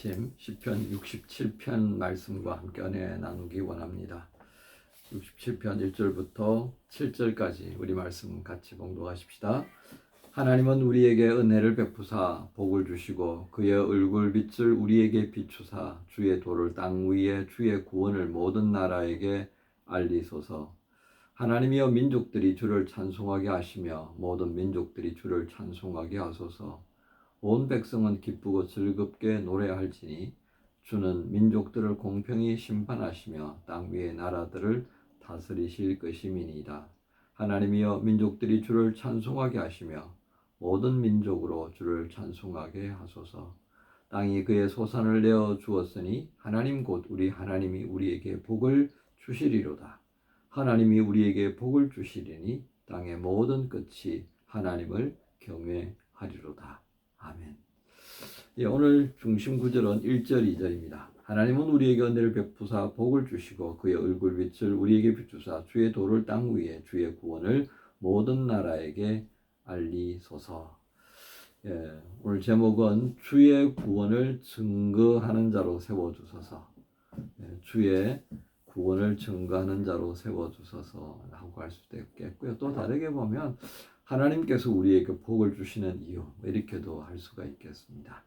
아침 시편 67편 말씀과 함께 은혜 나누기 원합니다. 67편 1절부터 7절까지 우리 말씀 같이 봉독하십시다. 하나님은 우리에게 은혜를 베푸사 복을 주시고 그의 얼굴빛을 우리에게 비추사 주의 도를 땅 위에 주의 구원을 모든 나라에게 알리소서. 하나님이여 민족들이 주를 찬송하게 하시며 모든 민족들이 주를 찬송하게 하소서. 온 백성은 기쁘고 즐겁게 노래할지니 주는 민족들을 공평히 심판하시며 땅 위의 나라들을 다스리실 것임이니이다. 하나님이여 민족들이 주를 찬송하게 하시며 모든 민족으로 주를 찬송하게 하소서. 땅이 그의 소산을 내어 주었으니 하나님 곧 우리 하나님이 우리에게 복을 주시리로다. 하나님이 우리에게 복을 주시리니 땅의 모든 끝이 하나님을 경외하리로다. 아멘. 오늘 중심 구절은 1절, 2절입니다. 하나님은 우리에게 은혜를 베푸사 복을 주시고 그의 얼굴빛을 우리에게 비추사 주의 도를 땅 위에 주의 구원을 모든 나라에게 알리소서. 오늘 제목은 주의 구원을 증거하는 자로 세워주소서. 주의 구원을 증거하는 자로 세워주소서 라고 할 수도 있겠고요. 또 다르게 보면 하나님께서 우리에게 복을 주시는 이유, 이렇게도 할 수가 있겠습니다.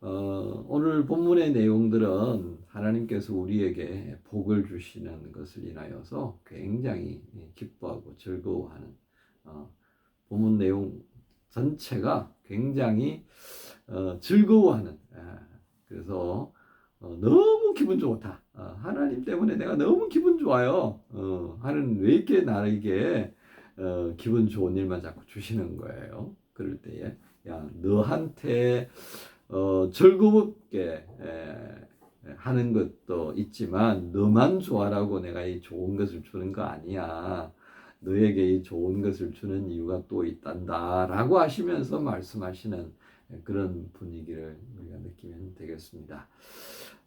오늘 본문의 내용들은 하나님께서 우리에게 복을 주시는 것을 인하여서 굉장히 기뻐하고 즐거워하는 본문 내용 전체가 굉장히 즐거워하는, 그래서 너무 기분 좋다. 하나님 때문에 내가 너무 기분 좋아요. 하나님 왜 이렇게 나에게 기분 좋은 일만 자꾸 주시는 거예요. 그럴 때에 야 너한테 즐겁게 하는 것도 있지만 너만 좋아라고 내가 이 좋은 것을 주는 거 아니야. 너에게 이 좋은 것을 주는 이유가 또 있단다 라고 하시면서 말씀하시는 그런 분위기를 우리가 느끼면 되겠습니다.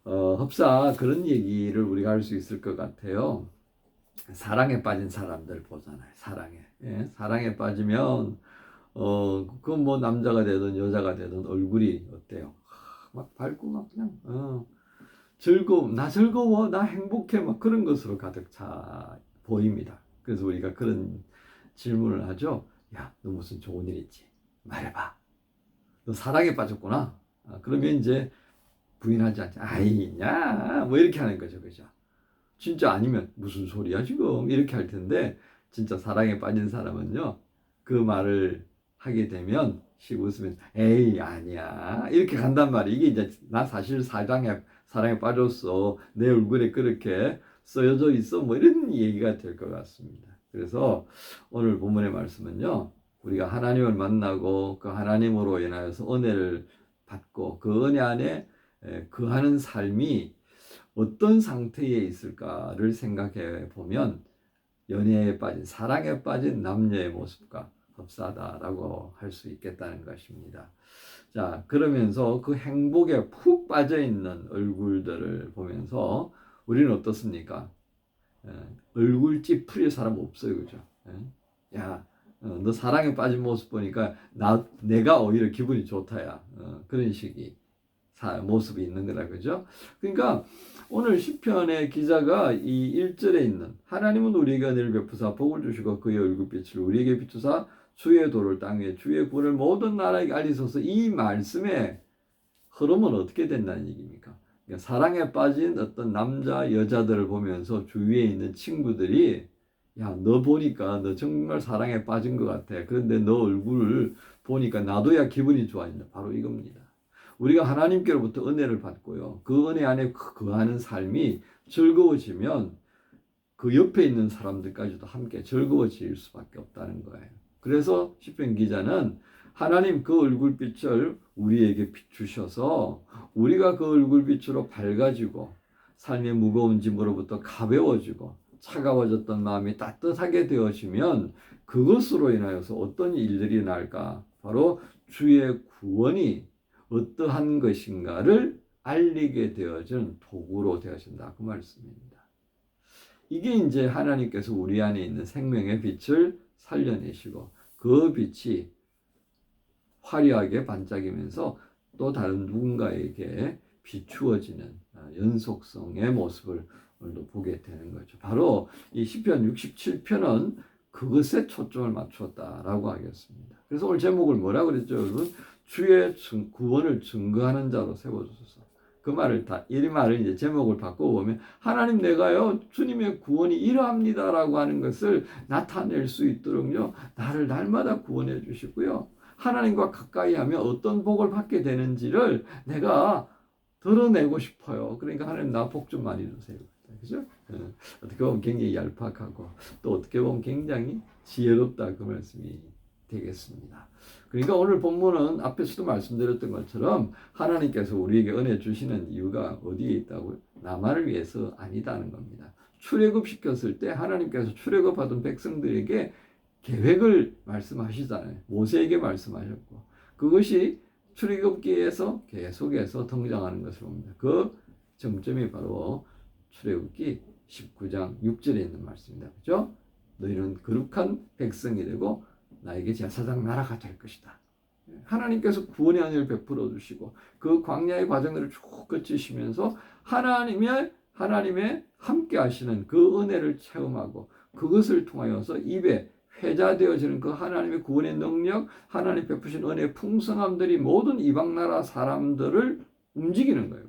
흡사 그런 얘기를 우리가 할 수 있을 것 같아요. 사랑에 빠진 사람들 보잖아요. 사랑에 빠지면 그 뭐 남자가 되든 여자가 되든 얼굴이 어때요? 막 밝고 막 그냥 나 즐거워, 나 행복해, 막 그런 것으로 가득 차 보입니다. 그래서 우리가 그런 질문을 하죠. 야, 너 무슨 좋은 일 있지? 말해봐. 너 사랑에 빠졌구나. 그러면 이제 부인하지 않지. 아이냐, 뭐 이렇게 하는 거죠, 그죠? 진짜 아니면 무슨 소리야 지금 이렇게 할 텐데, 진짜 사랑에 빠진 사람은요 그 말을 하게 되면 씩 웃으면 에이 아니야 이렇게 간단 말이에요. 이게 이제 나 사실 사랑에 빠졌어, 내 얼굴에 그렇게 쓰여져 있어, 뭐 이런 얘기가 될 것 같습니다. 그래서 오늘 본문의 말씀은요, 우리가 하나님을 만나고 그 하나님으로 인하여서 은혜를 받고 그 은혜 안에 거하는 삶이 어떤 상태에 있을까를 생각해 보면 연애에 빠진, 사랑에 빠진 남녀의 모습과 흡사하다라고 할 수 있겠다는 것입니다. 자, 그러면서 그 행복에 푹 빠져 있는 얼굴들을 보면서 우리는 어떻습니까? 얼굴 찌푸릴 사람 없어요, 그죠? 야, 너 사랑에 빠진 모습 보니까 내가 오히려 기분이 좋다야. 그런 식이 모습이 있는 거다, 그죠? 그러니까 오늘 시편의 기자가 이 1절에 있는 하나님은 우리에게 은혜를 베푸사 복을 주시고 그의 얼굴빛을 우리에게 비추사 주의 도를 땅 위에 주의 구원을 모든 나라에게 알리소서, 이 말씀의 흐름은 어떻게 된다는 얘기입니까? 그러니까 사랑에 빠진 어떤 남자 여자들을 보면서 주위에 있는 친구들이 야, 너 보니까 너 정말 사랑에 빠진 것 같아. 그런데 너 얼굴을 보니까 나도야 기분이 좋아진다. 바로 이겁니다. 우리가 하나님께로부터 은혜를 받고요, 그 은혜 안에 거하는 삶이 즐거워지면 그 옆에 있는 사람들까지도 함께 즐거워질 수밖에 없다는 거예요. 그래서 시편 기자는 하나님 그 얼굴빛을 우리에게 비추셔서 우리가 그 얼굴빛으로 밝아지고 삶의 무거운 짐으로부터 가벼워지고 차가워졌던 마음이 따뜻하게 되어지면 그것으로 인하여서 어떤 일들이 날까? 바로 주의 구원이 어떠한 것인가를 알리게 되어진 도구로 되어진다, 그 말씀입니다. 이게 이제 하나님께서 우리 안에 있는 생명의 빛을 살려내시고 그 빛이 화려하게 반짝이면서 또 다른 누군가에게 비추어지는 연속성의 모습을 오늘도 보게 되는 거죠. 바로 이 시편 67편은 그것에 초점을 맞추었다라고 하겠습니다. 그래서 오늘 제목을 뭐라 그랬죠, 여러분? 주의 구원을 증거하는 자로 세워주소서. 그 말을 이 말을 이제 제목을 바꿔보면 하나님 내가요 주님의 구원이 이러합니다라고 하는 것을 나타낼 수 있도록요 나를 날마다 구원해 주시고요 하나님과 가까이 하면 어떤 복을 받게 되는지를 내가 드러내고 싶어요. 그러니까 하나님 나 복 좀 많이 주세요. 그죠? 어떻게 보면 굉장히 얄팍하고 또 어떻게 보면 굉장히 지혜롭다 그 말씀이 되겠습니다. 그러니까 오늘 본문은 앞에서도 말씀드렸던 것처럼 하나님께서 우리에게 은혜 주시는 이유가 어디에 있다고요? 나만을 위해서 아니다는 겁니다. 출애굽시켰을 때 하나님께서 출애굽하던 백성들에게 계획을 말씀하시잖아요. 모세에게 말씀하셨고 그것이 출애굽기에서 계속해서 등장하는 것을 봅니다. 그 정점이 바로 출애굽기 19장 6절에 있는 말씀입니다. 그렇죠? 너희는 거룩한 백성이 되고 나에게 제사장 나라가 될 것이다. 하나님께서 구원의 은혜를 베풀어 주시고 그 광야의 과정들을 쭉 거치시면서 하나님의 함께 하시는 그 은혜를 체험하고 그것을 통하여서 입에 회자되어지는 그 하나님의 구원의 능력, 하나님 베푸신 은혜의 풍성함들이 모든 이방 나라 사람들을 움직이는 거예요.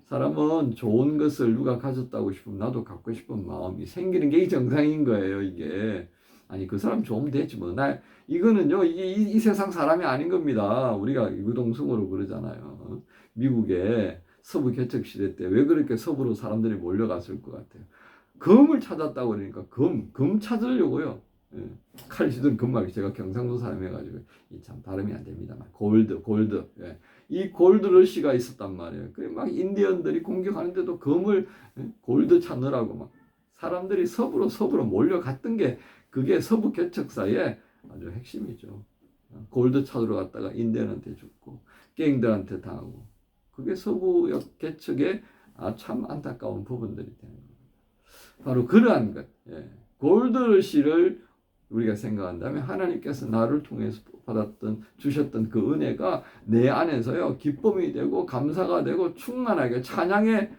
사람은 좋은 것을 누가 가졌다고 싶으면 나도 갖고 싶은 마음이 생기는 게 정상인 거예요. 이게 아니 그 사람 좋으면 되지 뭐. 이거는요 이 세상 사람이 아닌 겁니다. 우리가 유동성으로 그러잖아요. 미국의 서부 개척 시대 때 왜 그렇게 서부로 사람들이 몰려갔을 것 같아요. 금을 찾았다고 그러니까 금 찾으려고요. 칼 휘둔 금막 제가 경상도 사람 해가지고 참 발음이 안 됩니다만 골드 이 골드 러시가 있었단 말이에요. 그 막 인디언들이 공격하는데도 금을 골드 찾느라고 막 사람들이 서부로 몰려갔던 게 그게 서부 개척사의 아주 핵심이죠. 골드 찾으러 갔다가 인디언한테 죽고 갱들한테 당하고 그게 서부 개척의 참 안타까운 부분들이 되는 겁니다. 바로 그러한 것, 골드러시를 우리가 생각한다면 하나님께서 나를 통해서 주셨던 그 은혜가 내 안에서요 기쁨이 되고 감사가 되고 충만하게 찬양의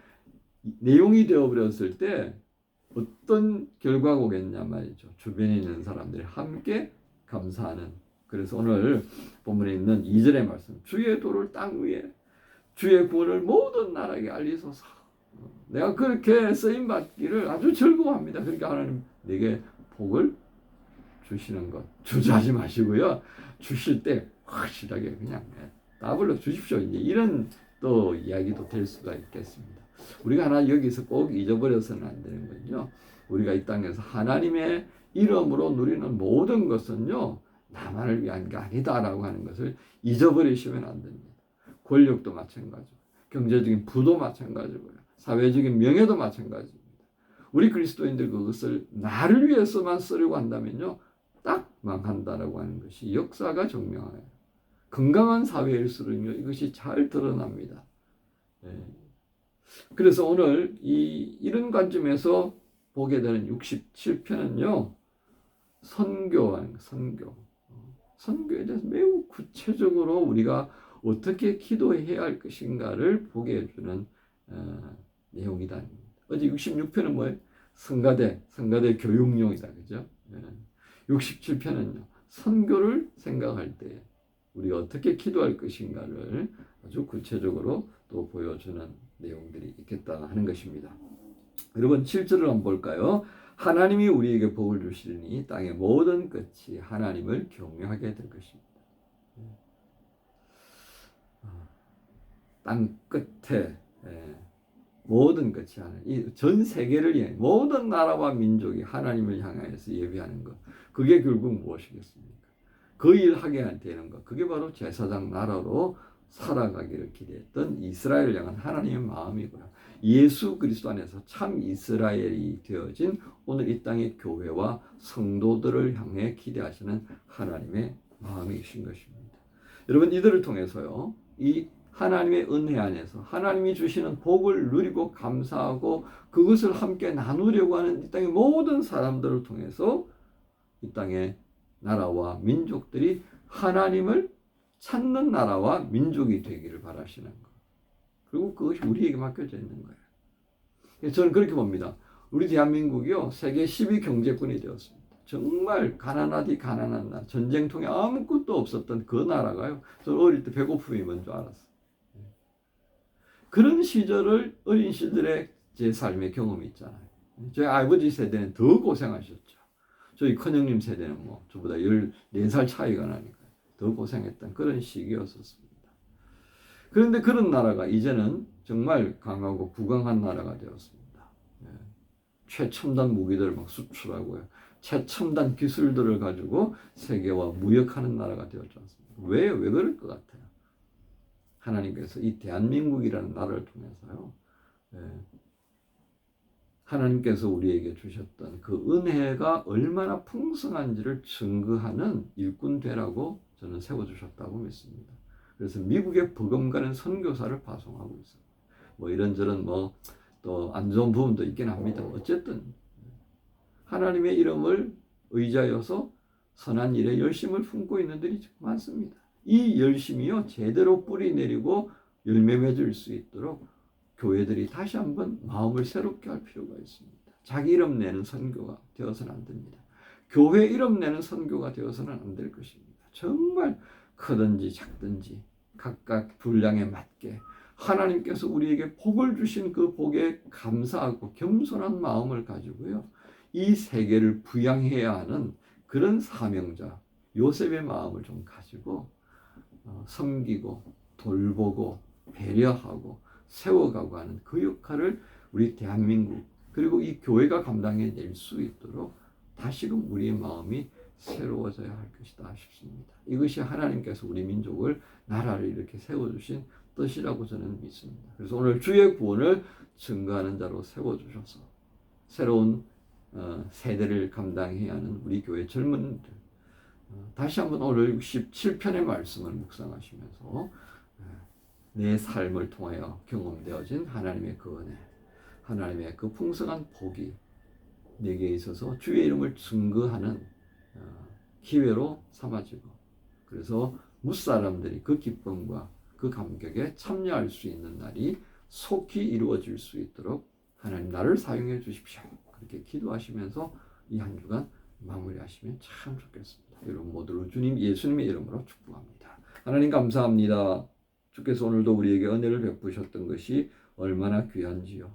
내용이 되어버렸을 때 어떤 결과가 오겠냐 말이죠. 주변에 있는 사람들이 함께 감사하는. 그래서 오늘 본문에 있는 2절의 말씀, 주의 도를 땅 위에 주의 구원을 모든 나라에게 알리소서. 내가 그렇게 쓰임 받기를 아주 즐거워합니다. 그러니까 하나님 내게 복을 주시는 것 주저하지 마시고요. 주실 때 확실하게 그냥 더블로 주십시오. 이제 이런 또 이야기도 될 수가 있겠습니다. 우리가 하나 여기서 꼭 잊어버려서는 안 되는 건요. 우리가 이 땅에서 하나님의 이름으로 누리는 모든 것은요. 나만을 위한 게 아니다라고 하는 것을 잊어버리시면 안 됩니다. 권력도 마찬가지고 경제적인 부도 마찬가지고요. 사회적인 명예도 마찬가지입니다. 우리 그리스도인들 그것을 나를 위해서만 쓰려고 한다면요. 딱 망한다라고 하는 것이 역사가 증명해요. 건강한 사회일수록요. 이것이 잘 드러납니다. 그래서 오늘 이런 관점에서 보게 되는 67편은요. 선교에 대해서 매우 구체적으로 우리가 어떻게 기도해야 할 것인가를 보게 해주는 내용이다. 어제 66편은 뭐예요? 성가대 교육용이다. 그죠? 67편은요. 선교를 생각할 때 우리가 어떻게 기도할 것인가를 아주 구체적으로 또 보여주는 내용들이 있겠다 하는 것입니다. 여러분 7절을 한번 볼까요? 하나님이 우리에게 복을 주시니 땅의 모든 끝이 하나님을 경외하게 될 것입니다. 땅 끝에 모든 것이 하나님, 전 세계를 위해 모든 나라와 민족이 하나님을 향하여서 예배하는 것, 그게 결국 무엇이겠습니까? 그 일 하게 되는 것, 그게 바로 제사장 나라로 살아가기를 기대했던 이스라엘을 향한 하나님의 마음이고요. 예수 그리스도 안에서 참 이스라엘이 되어진 오늘 이 땅의 교회와 성도들을 향해 기대하시는 하나님의 마음이신 것입니다. 여러분 이들을 통해서요, 이 하나님의 은혜 안에서 하나님이 주시는 복을 누리고 감사하고 그것을 함께 나누려고 하는 이 땅의 모든 사람들을 통해서 이 땅의 나라와 민족들이 하나님을 찾는 나라와 민족이 되기를 바라시는 것. 그리고 그것이 우리에게 맡겨져 있는 거예요. 저는 그렇게 봅니다. 우리 대한민국이요, 세계 10위 경제권이 되었습니다. 정말 가난하디 가난한 나라, 전쟁통에 아무것도 없었던 그 나라가요, 저는 어릴 때 배고픔이 뭔 줄 알았어요. 그런 시절을, 어린 시절의 제 삶의 경험이 있잖아요. 저희 아버지 세대는 더 고생하셨죠. 저희 큰형님 세대는 뭐 저보다 14살 차이가 나니까 더 고생했던 그런 시기였었습니다. 그런데 그런 나라가 이제는 정말 강하고 부강한 나라가 되었습니다. 최첨단 무기들을 막 수출하고요, 최첨단 기술들을 가지고 세계와 무역하는 나라가 되었지 않습니까? 왜 그럴 것 같아요? 하나님께서 이 대한민국이라는 나라를 통해서요, 하나님께서 우리에게 주셨던 그 은혜가 얼마나 풍성한지를 증거하는 일꾼 되라고 저는 세워주셨다고 믿습니다. 그래서 미국에 버금가는 선교사를 파송하고 있어요. 뭐 이런저런 뭐 또 안 좋은 부분도 있긴 합니다. 어쨌든 하나님의 이름을 의지하여서 선한 일에 열심을 품고 있는 들이 많습니다. 이 열심이요, 제대로 뿌리 내리고 열매 맺을 수 있도록 교회들이 다시 한번 마음을 새롭게 할 필요가 있습니다. 자기 이름 내는 선교가 되어서는 안 됩니다. 교회 이름 내는 선교가 되어서는 안 될 것입니다. 정말 크든지 작든지 각각 분량에 맞게 하나님께서 우리에게 복을 주신 그 복에 감사하고 겸손한 마음을 가지고요, 이 세계를 부양해야 하는 그런 사명자 요셉의 마음을 좀 가지고 섬기고 돌보고 배려하고 세워가고 하는 그 역할을 우리 대한민국 그리고 이 교회가 감당해낼 수 있도록 다시금 우리의 마음이 새로워져야 할 것이다 싶습니다. 이것이 하나님께서 우리 민족을, 나라를 이렇게 세워주신 뜻이라고 저는 믿습니다. 그래서 오늘 주의 구원을 증거하는 자로 세워주셔서 새로운 세대를 감당해야 하는 우리 교회 젊은이들, 다시 한번 오늘 67편의 말씀을 묵상하시면서 내 삶을 통하여 경험되어진 하나님의 그 은혜, 하나님의 그 풍성한 복이 내게 있어서 주의 이름을 증거하는 기회로 삼아지고, 그래서 무사람들이 그 기쁨과 그 감격에 참여할 수 있는 날이 속히 이루어질 수 있도록 하나님 나를 사용해 주십시오. 그렇게 기도하시면서 이 한 주간 마무리하시면 참 좋겠습니다. 여러분 모두를 주님 예수님의 이름으로 축복합니다. 하나님 감사합니다. 주께서 오늘도 우리에게 은혜를 베푸셨던 것이 얼마나 귀한지요.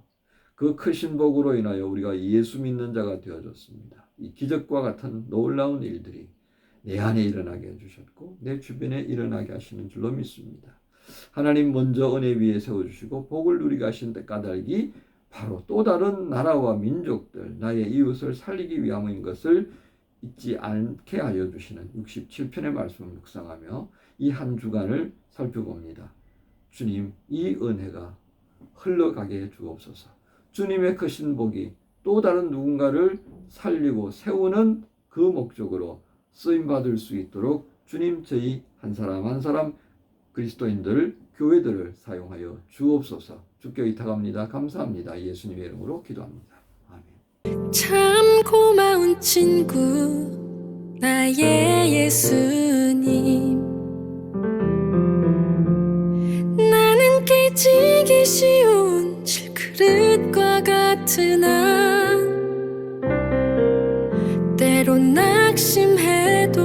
그 크신 복으로 인하여 우리가 예수 믿는 자가 되어졌습니다. 이 기적과 같은 놀라운 일들이 내 안에 일어나게 해주셨고 내 주변에 일어나게 하시는 줄로 믿습니다. 하나님 먼저 은혜 위에 세워주시고 복을 누리게 하신 까닭이 바로 또 다른 나라와 민족들, 나의 이웃을 살리기 위함인 것을 잊지 않게 하여 주시는 67편의 말씀을 묵상하며 이 한 주간을 살펴봅니다. 주님, 이 은혜가 흘러가게 해 주옵소서. 주님의 크신 복이 또 다른 누군가를 살리고 세우는 그 목적으로 쓰임받을 수 있도록 주님, 저희 한 사람 한 사람 그리스도인들, 교회들을 사용하여 주옵소서. 주께 의탁합니다. 감사합니다. 예수님의 이름으로 기도합니다. 아멘. 참 고마운 친구 나의 예수님, 나는 깨지기 쉬운 질그릇과 같으나 때론 낙심해도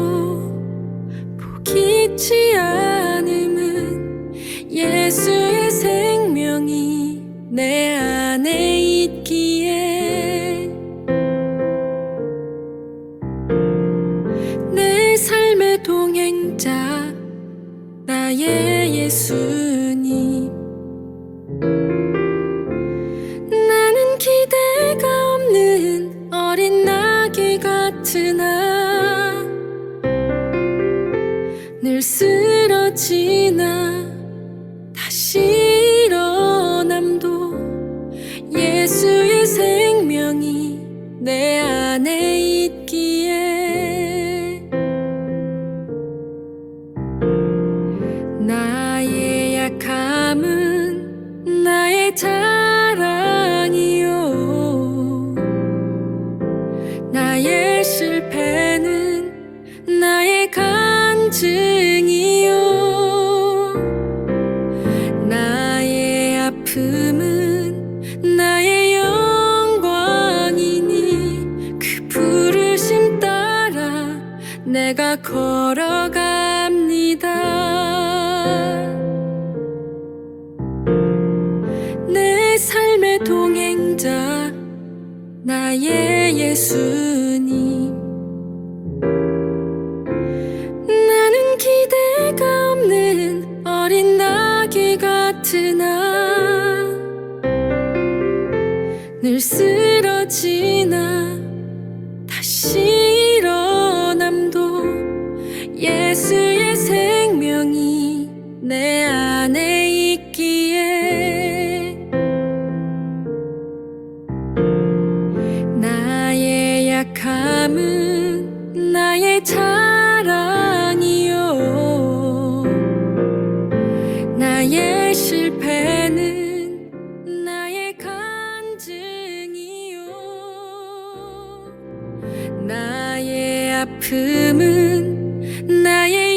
포기치 않음은 예수의 생명이 내 안에 있기에 내 삶의 동행자 나의 예수님, 나는 기대가 없는 어린 나귀 같으나 늘 쓰러지나 다시 일어남도 예수의 생명이 내 안에 있기에 나의 약함은 나의 자랑이요, 나의 실패는 나의 간증이요, 아픔은 나의 영광이니 그 부르심 따라 내가 걸어갑니다. 내 삶의 동행자 나의 예수님, 나는 기대가 없는 어린 나귀 같으나 늘 쓰러지나 다시 일어남도 예수의 생명이 내 안에 있기에 나의 약함은 나의 자랑이요 나의 실패는 나의 간증이요 나의 아픔은 나의